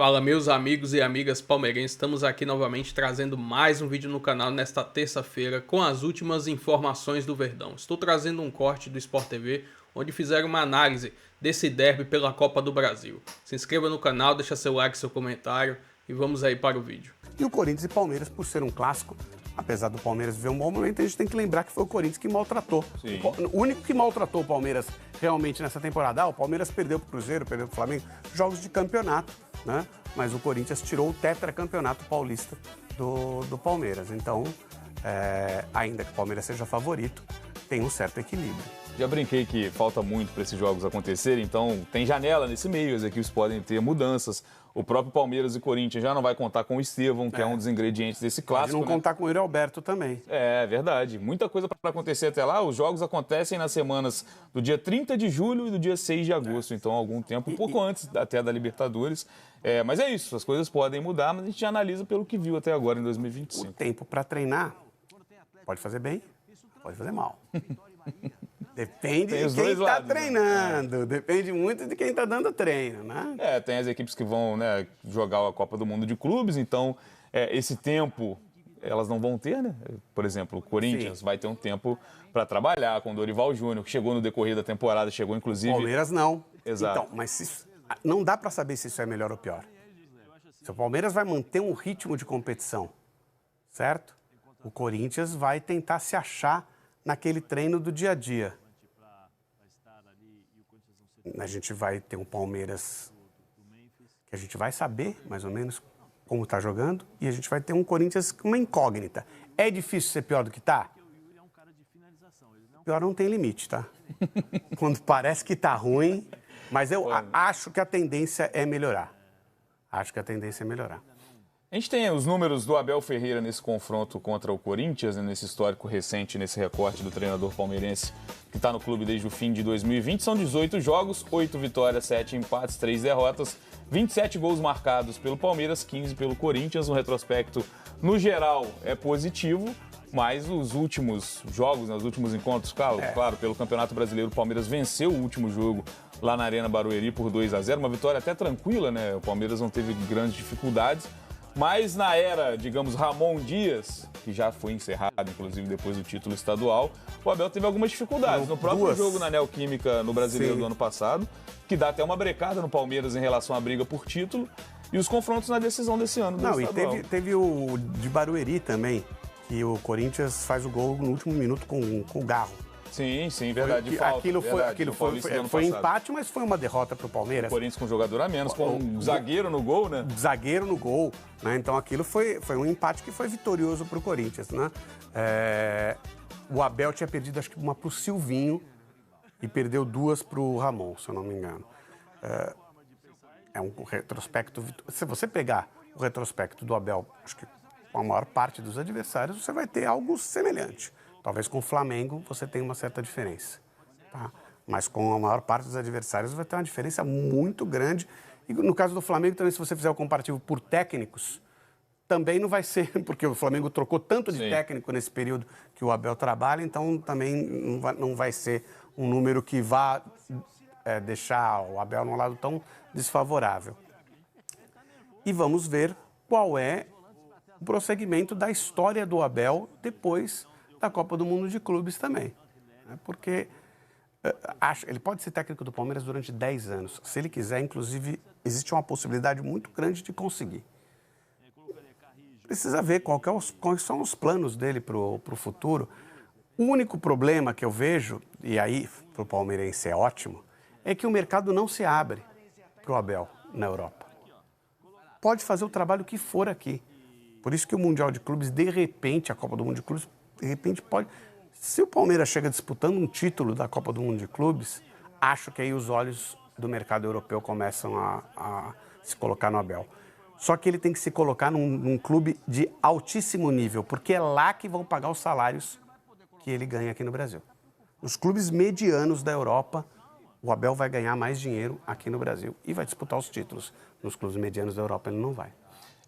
Fala, meus amigos e amigas palmeirenses, estamos aqui novamente trazendo mais um vídeo no canal nesta terça-feira com as últimas informações do Verdão. Estou trazendo um corte do Sport TV, onde fizeram uma análise desse derby pela Copa do Brasil. Se inscreva no canal, deixa seu like, seu comentário e vamos aí para o vídeo. E o Corinthians e Palmeiras, por ser um clássico, apesar do Palmeiras viver um bom momento, a gente tem que lembrar que foi o Corinthians que maltratou. Sim. O único que maltratou o Palmeiras realmente nessa temporada, o Palmeiras perdeu para o Cruzeiro, perdeu para o Flamengo, jogos de campeonato, né? Mas o Corinthians tirou o tetracampeonato paulista do Palmeiras. Então, ainda que o Palmeiras seja favorito, tem um certo equilíbrio. Já brinquei que falta muito para esses jogos acontecerem, então tem janela nesse meio, as equipes podem ter mudanças. O próprio Palmeiras e Corinthians já não vai contar com o Estevão, que é um dos ingredientes desse clássico. Pode não contar com o Yuri Alberto também. É verdade. Muita coisa para acontecer até lá. Os jogos acontecem nas semanas do dia 30 de julho e do dia 6 de agosto. Então, algum tempo, um pouco antes até da Libertadores. Mas é isso, as coisas podem mudar, mas a gente analisa pelo que viu até agora em 2025. O tempo para treinar pode fazer bem, pode fazer mal. Depende de quem está treinando, depende muito de quem está dando treino, né? Tem as equipes que vão jogar a Copa do Mundo de Clubes, então esse tempo elas não vão ter, né? Por exemplo, o Corinthians vai ter um tempo para trabalhar com o Dorival Júnior, que chegou no decorrer da temporada, chegou inclusive... Palmeiras não. Exato. Então, mas não dá para saber se isso é melhor ou pior. Se o Palmeiras vai manter um ritmo de competição, certo? O Corinthians vai tentar se achar naquele treino do dia a dia. A gente vai ter um Palmeiras que a gente vai saber mais ou menos como está jogando e a gente vai ter um Corinthians com uma incógnita. É difícil ser pior do que está? Pior não tem limite, tá? Quando parece que está ruim, mas eu acho que a tendência é melhorar. Acho que a tendência é melhorar. A gente tem os números do Abel Ferreira nesse confronto contra o Corinthians, nesse histórico recente, nesse recorte do treinador palmeirense que está no clube desde o fim de 2020. São 18 jogos, 8 vitórias, 7 empates, 3 derrotas, 27 gols marcados pelo Palmeiras, 15 pelo Corinthians. O retrospecto, no geral, é positivo, mas os últimos jogos, os últimos encontros, claro, pelo Campeonato Brasileiro, o Palmeiras venceu o último jogo lá na Arena Barueri por 2-0, uma vitória até tranquila, né? O Palmeiras não teve grandes dificuldades. Mas na era, digamos, Ramon Dias, que já foi encerrado, inclusive, depois do título estadual, o Abel teve algumas dificuldades. No próprio jogo na Neoquímica, no Brasileiro do ano passado, que dá até uma brecada no Palmeiras em relação à briga por título, e os confrontos na decisão desse ano do estadual. E teve o de Barueri também, que o Corinthians faz o gol no último minuto com o Garro. Sim, verdade. Aquilo foi empate, mas foi uma derrota para o Palmeiras. O Corinthians com jogador a menos, com um zagueiro no gol, né? Zagueiro no gol, né? Então aquilo foi um empate que foi vitorioso para o Corinthians, né? O Abel tinha perdido, acho que uma para o Silvinho e perdeu 2 para o Ramon, se eu não me engano. É um retrospecto... Se você pegar o retrospecto do Abel, acho que com a maior parte dos adversários, você vai ter algo semelhante. Talvez com o Flamengo você tenha uma certa diferença, tá? Mas com a maior parte dos adversários vai ter uma diferença muito grande. E no caso do Flamengo também, se você fizer o comparativo por técnicos, também não vai ser, porque o Flamengo trocou tanto de técnico nesse período que o Abel trabalha, então também não vai ser um número que vá deixar o Abel num lado tão desfavorável. E vamos ver qual é o prosseguimento da história do Abel depois da Copa do Mundo de Clubes também. Porque ele pode ser técnico do Palmeiras durante 10 anos. Se ele quiser, inclusive, existe uma possibilidade muito grande de conseguir. Precisa ver quais são os planos dele para o futuro. O único problema que eu vejo, e aí para o palmeirense é ótimo, é que o mercado não se abre para o Abel na Europa. Pode fazer o trabalho que for aqui. Por isso que o Mundial de Clubes, de repente, a Copa do Mundo de Clubes, de repente pode... Se o Palmeiras chega disputando um título da Copa do Mundo de Clubes, acho que aí os olhos do mercado europeu começam a se colocar no Abel. Só que ele tem que se colocar num clube de altíssimo nível, porque é lá que vão pagar os salários que ele ganha aqui no Brasil. Nos clubes medianos da Europa, o Abel vai ganhar mais dinheiro aqui no Brasil e vai disputar os títulos. Nos clubes medianos da Europa ele não vai.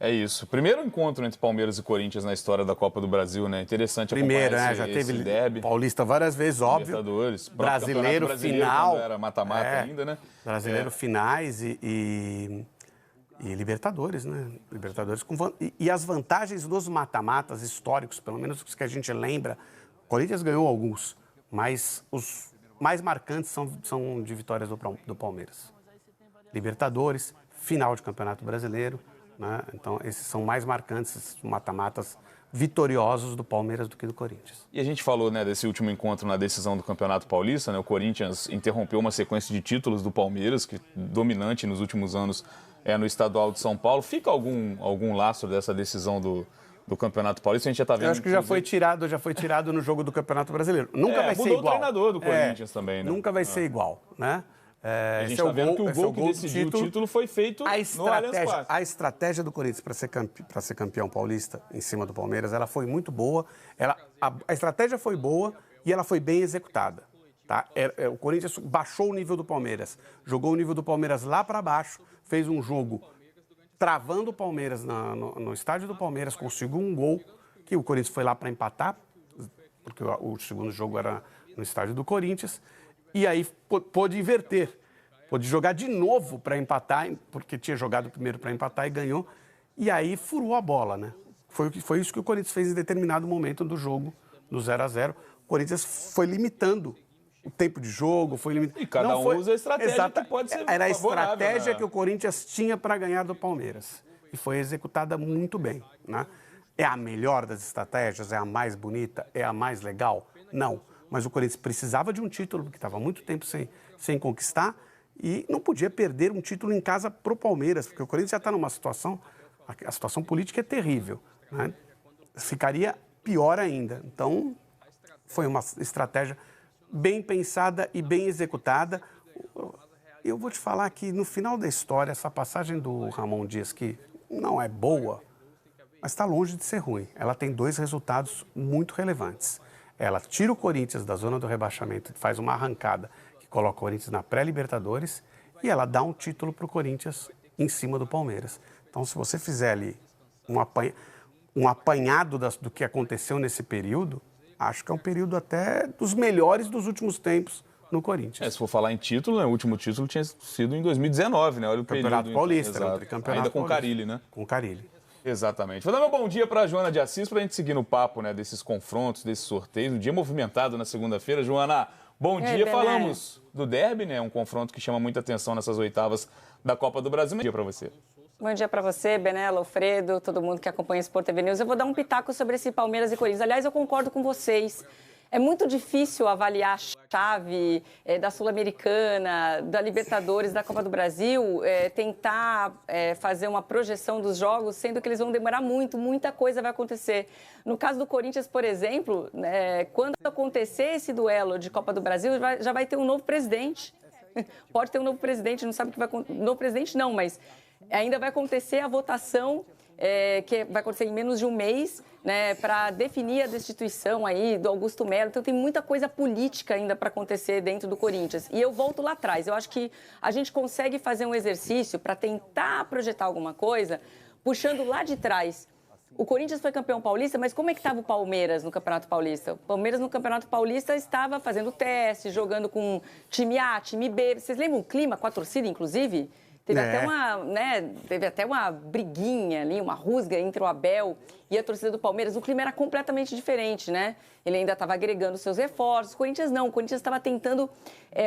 É isso. Primeiro encontro entre Palmeiras e Corinthians na história da Copa do Brasil, né? Interessante acompanhar já teve derby. Paulista várias vezes, óbvio. Brasileiro final. Quando era mata-mata ainda, né? Brasileiro finais e E Libertadores, né? Libertadores e as vantagens dos mata-matas históricos, pelo menos os que a gente lembra. O Corinthians ganhou alguns, mas os mais marcantes são de vitórias do Palmeiras. Libertadores, final de Campeonato Brasileiro, né? Então esses são mais marcantes, esses mata-matas vitoriosos do Palmeiras do que do Corinthians. E a gente falou, né, desse último encontro na decisão do Campeonato Paulista, né? O Corinthians interrompeu uma sequência de títulos do Palmeiras, que dominante nos últimos anos no Estadual de São Paulo. Fica algum lastro dessa decisão do Campeonato Paulista? A gente já está vendo. Eu acho que já foi tirado no jogo do Campeonato Brasileiro. Nunca vai ser igual. Mudou o treinador do Corinthians também, né? Nunca vai ser igual, né? A gente está vendo que o gol que decidiu o título foi feito no Allianz Parque. A estratégia do Corinthians para ser campeão paulista em cima do Palmeiras, ela foi muito boa. A estratégia foi boa e ela foi bem executada. Tá? O Corinthians baixou o nível do Palmeiras, jogou o nível do Palmeiras lá para baixo, fez um jogo travando o Palmeiras no estádio do Palmeiras, conseguiu um gol que o Corinthians foi lá para empatar, porque o segundo jogo era no estádio do Corinthians. E aí pôde inverter, pôde jogar de novo para empatar, porque tinha jogado primeiro para empatar e ganhou. E aí furou a bola, né? Foi isso que o Corinthians fez em determinado momento do jogo, no 0-0. O Corinthians foi limitando o tempo de jogo, foi limitando. E cada um usa a estratégia que pode ser Era a favorável, estratégia né? que o Corinthians tinha para ganhar do Palmeiras. E foi executada muito bem, né? É a melhor das estratégias? É a mais bonita? É a mais legal? Não. Mas o Corinthians precisava de um título, porque estava há muito tempo sem conquistar, e não podia perder um título em casa para o Palmeiras, porque o Corinthians já está numa situação, a situação política é terrível, né? Ficaria pior ainda. Então, foi uma estratégia bem pensada e bem executada. Eu vou te falar que, no final da história, essa passagem do Ramon Dias, que não é boa, mas está longe de ser ruim. Ela tem 2 resultados muito relevantes. Ela tira o Corinthians da zona do rebaixamento, faz uma arrancada que coloca o Corinthians na pré-Libertadores e ela dá um título para o Corinthians em cima do Palmeiras. Então, se você fizer ali um apanhado do que aconteceu nesse período, acho que é um período até dos melhores dos últimos tempos no Corinthians. Se for falar em título, né, o último título tinha sido em 2019, né? Olha o Campeonato período, Paulista, então, ainda com o Carille, né? Com o Carille. Exatamente. Vou dar meu bom dia para a Joana de Assis, para a gente seguir no papo, né, desses confrontos, desses sorteios. Um dia movimentado na segunda-feira. Joana, bom dia. Falamos do derby, né? Um confronto que chama muita atenção nessas oitavas da Copa do Brasil. Bom dia para você. Bom dia para você, Benella, Alfredo, todo mundo que acompanha o Sport TV News. Eu vou dar um pitaco sobre esse Palmeiras e Corinthians. Aliás, eu concordo com vocês. É muito difícil avaliar a chave da Sul-Americana, da Libertadores, da Copa do Brasil, tentar fazer uma projeção dos jogos, sendo que eles vão demorar muito, muita coisa vai acontecer. No caso do Corinthians, por exemplo, quando acontecer esse duelo de Copa do Brasil, já vai ter um novo presidente. Pode ter um novo presidente, não sabe o que vai acontecer. Novo presidente não, mas ainda vai acontecer a votação, que vai acontecer em menos de um mês, né, para definir a destituição aí do Augusto Melo. Então tem muita coisa política ainda para acontecer dentro do Corinthians. E eu volto lá atrás. Eu acho que a gente consegue fazer um exercício para tentar projetar alguma coisa, puxando lá de trás. O Corinthians foi campeão paulista, mas como é que estava o Palmeiras no Campeonato Paulista? O Palmeiras no Campeonato Paulista estava fazendo teste, jogando com time A, time B. Vocês lembram o clima com a torcida, inclusive? Teve até uma briguinha ali, uma rusga entre o Abel e a torcida do Palmeiras. O clima era completamente diferente, né? Ele ainda estava agregando seus reforços. O Corinthians não. O Corinthians estava tentando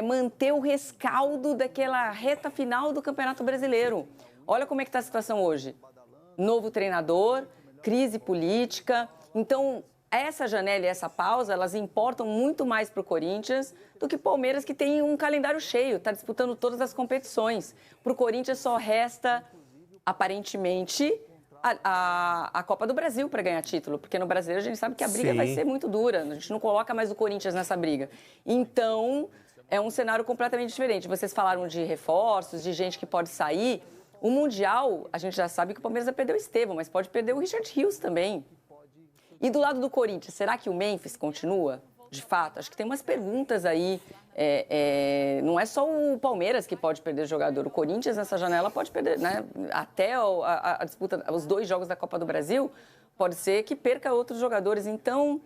manter o rescaldo daquela reta final do Campeonato Brasileiro. Olha como é que está a situação hoje. Novo treinador, crise política. Então, essa janela e essa pausa, elas importam muito mais para o Corinthians do que o Palmeiras, que tem um calendário cheio, está disputando todas as competições. Para o Corinthians só resta, aparentemente, a Copa do Brasil para ganhar título, porque no Brasileiro a gente sabe que a briga vai ser muito dura, a gente não coloca mais o Corinthians nessa briga. Então, é um cenário completamente diferente. Vocês falaram de reforços, de gente que pode sair. O Mundial, a gente já sabe que o Palmeiras vai perder o Estevão, mas pode perder o Richard Rios também. E do lado do Corinthians, será que o Memphis continua? De fato, acho que tem umas perguntas aí. Não é só o Palmeiras que pode perder jogador. O Corinthians, nessa janela, pode perder, né? Até a disputa, os 2 jogos da Copa do Brasil, pode ser que perca outros jogadores. Então,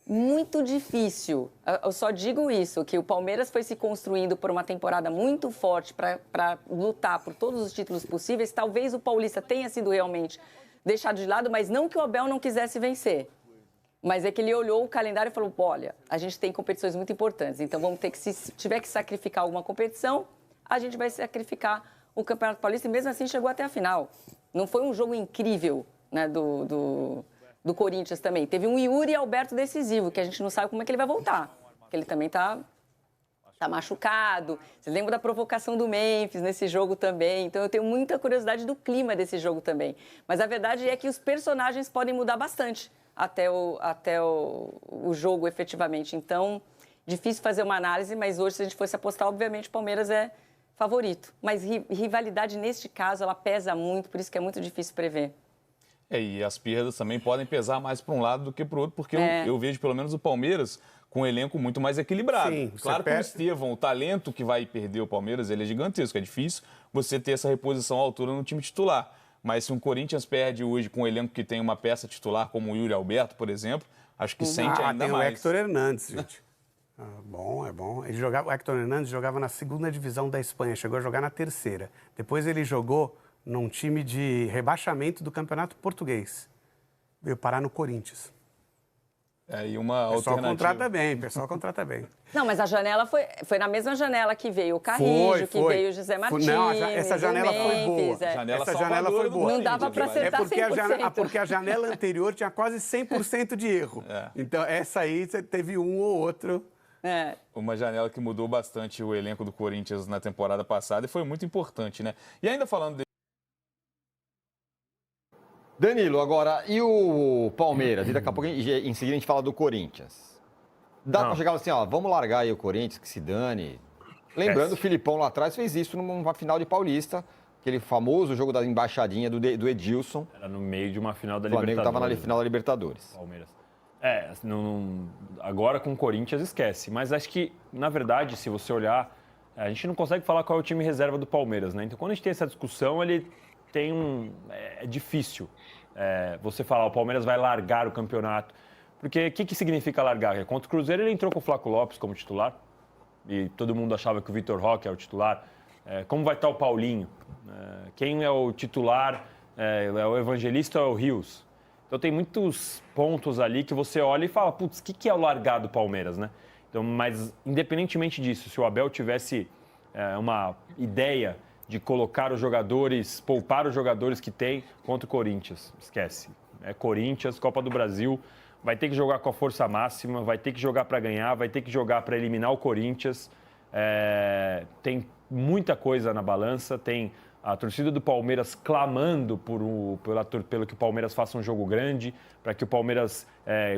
muito difícil. Eu só digo isso, que o Palmeiras foi se construindo por uma temporada muito forte para lutar por todos os títulos possíveis. Talvez o Paulista tenha sido realmente deixado de lado, mas não que o Abel não quisesse vencer. Mas é que ele olhou o calendário e falou, olha, a gente tem competições muito importantes, então vamos ter que, se tiver que sacrificar alguma competição, a gente vai sacrificar o Campeonato Paulista, e mesmo assim chegou até a final. Não foi um jogo incrível, né, do Corinthians também. Teve um Yuri Alberto decisivo, que a gente não sabe como é que ele vai voltar, porque ele também tá machucado. Vocês lembram da provocação do Memphis nesse jogo também? Então eu tenho muita curiosidade do clima desse jogo também. Mas a verdade é que os personagens podem mudar bastante até o jogo efetivamente. Então, difícil fazer uma análise, mas hoje, se a gente fosse apostar, obviamente o Palmeiras é favorito. Mas rivalidade, neste caso, ela pesa muito, por isso que é muito difícil prever. E as perdas também podem pesar mais para um lado do que para o outro, porque eu vejo pelo menos o Palmeiras com um elenco muito mais equilibrado. Sim, claro que o Estevão, o talento que vai perder o Palmeiras, ele é gigantesco. É difícil você ter essa reposição à altura no time titular. Mas se um Corinthians perde hoje com um elenco que tem uma peça titular como o Yuri Alberto, por exemplo, acho que sente ainda tem mais. O Héctor Hernandes, gente. É bom. O Héctor Hernandes jogava na segunda divisão da Espanha, chegou a jogar na terceira. Depois ele jogou num time de rebaixamento do Campeonato Português. Veio parar no Corinthians. E uma o pessoal alternativa. pessoal contrata bem. Não, mas a janela foi na mesma janela que veio o Carrijo, que veio o José Martins. Não, essa janela foi boa. Essa janela foi boa. Não dava para acertar 100%. Porque a janela anterior tinha quase 100% de erro. Então, essa aí você teve um ou outro. Uma janela que mudou bastante o elenco do Corinthians na temporada passada e foi muito importante, né? E ainda falando Danilo, agora, e o Palmeiras? E daqui a pouco, em seguida, a gente fala do Corinthians. Dá pra chegar assim, vamos largar aí o Corinthians, que se dane. Lembrando, o Filipão lá atrás fez isso numa final de Paulista, aquele famoso jogo da embaixadinha do Edilson. Era no meio de uma final da Libertadores. O Flamengo estava na final da Libertadores. Palmeiras. Agora com o Corinthians esquece. Mas acho que, na verdade, se você olhar, a gente não consegue falar qual é o time reserva do Palmeiras, né? Então, quando a gente tem essa discussão, ele tem é difícil você falar o Palmeiras vai largar o campeonato. Porque o que significa largar? Contra o Cruzeiro ele entrou com o Flaco Lopes como titular e todo mundo achava que o Vitor Roque é o titular. Como vai estar o Paulinho? Quem é o titular? É o Evangelista ou é o Rios? Então tem muitos pontos ali que você olha e fala, putz, o que é o largar do Palmeiras, né? Então, mas independentemente disso, se o Abel tivesse uma ideia de colocar os jogadores, poupar os jogadores que tem contra o Corinthians, esquece. É Corinthians, Copa do Brasil, vai ter que jogar com a força máxima, vai ter que jogar para ganhar, vai ter que jogar para eliminar o Corinthians. Tem muita coisa na balança, tem a torcida do Palmeiras clamando pelo que o Palmeiras faça um jogo grande, para que o Palmeiras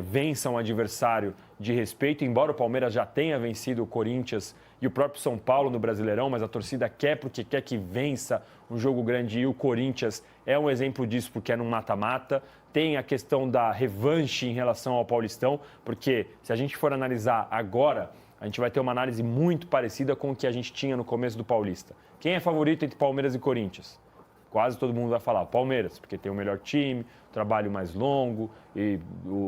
vença um adversário de respeito, embora o Palmeiras já tenha vencido o Corinthians e o próprio São Paulo no Brasileirão, mas a torcida quer porque quer que vença um jogo grande e o Corinthians é um exemplo disso porque é no mata-mata. Tem a questão da revanche em relação ao Paulistão, porque se a gente for analisar agora, a gente vai ter uma análise muito parecida com o que a gente tinha no começo do Paulista. Quem é favorito entre Palmeiras e Corinthians? Quase todo mundo vai falar Palmeiras, porque tem o melhor time, trabalho mais longo, e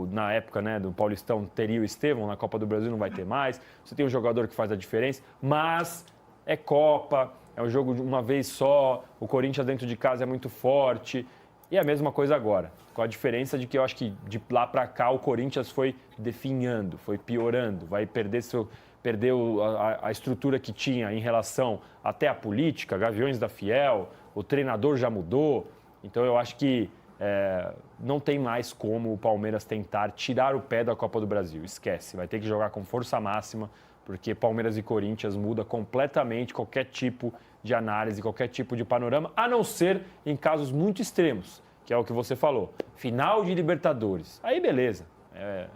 na época do Paulistão teria o Estevão, na Copa do Brasil não vai ter mais, você tem um jogador que faz a diferença, mas é Copa, é um jogo de uma vez só, o Corinthians dentro de casa é muito forte, e a mesma coisa agora, com a diferença de que eu acho que de lá para cá o Corinthians foi definhando, foi piorando, vai perdeu a estrutura que tinha em relação até à política, Gaviões da Fiel, o treinador já mudou, então eu acho que não tem mais como o Palmeiras tentar tirar o pé da Copa do Brasil, esquece, vai ter que jogar com força máxima, porque Palmeiras e Corinthians muda completamente qualquer tipo de análise, qualquer tipo de panorama, a não ser em casos muito extremos, que é o que você falou, final de Libertadores, aí beleza,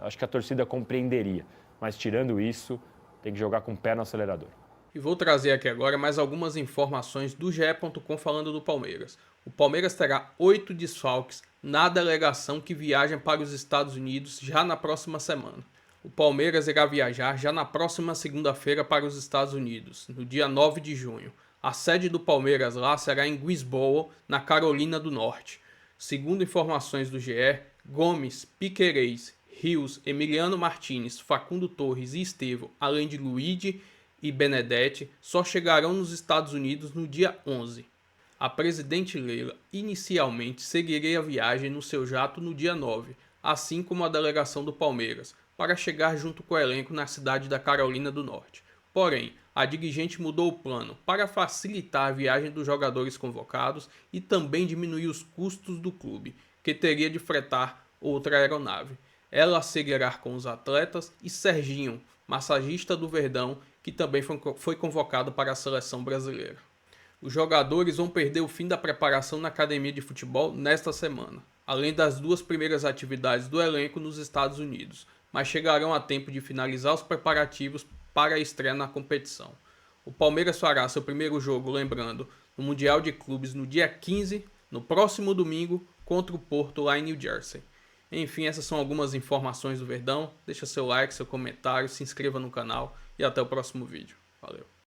acho que a torcida compreenderia, mas tirando isso, tem que jogar com o pé no acelerador. E vou trazer aqui agora mais algumas informações do GE.com falando do Palmeiras. O Palmeiras terá 8 desfalques na delegação que viaja para os Estados Unidos já na próxima semana. O Palmeiras irá viajar já na próxima segunda-feira para os Estados Unidos, no dia 9 de junho. A sede do Palmeiras lá será em Greensboro, na Carolina do Norte. Segundo informações do GE, Gomes, Piquerez, Rios, Emiliano Martinez, Facundo Torres e Estevão, além de Luigi e Benedetti, só chegarão nos Estados Unidos no dia 11. A presidente Leila inicialmente seguiria a viagem no seu jato no dia 9, assim como a delegação do Palmeiras, para chegar junto com o elenco na cidade da Carolina do Norte. Porém, a dirigente mudou o plano para facilitar a viagem dos jogadores convocados e também diminuir os custos do clube, que teria de fretar outra aeronave. Ela seguirá com os atletas e Serginho, massagista do Verdão, que também foi convocado para a seleção brasileira. Os jogadores vão perder o fim da preparação na academia de futebol nesta semana, além das 2 primeiras atividades do elenco nos Estados Unidos, mas chegarão a tempo de finalizar os preparativos para a estreia na competição. O Palmeiras fará seu primeiro jogo, lembrando, no Mundial de Clubes no dia 15, no próximo domingo, contra o Porto lá em New Jersey. Enfim, essas são algumas informações do Verdão. Deixa seu like, seu comentário, se inscreva no canal e até o próximo vídeo. Valeu!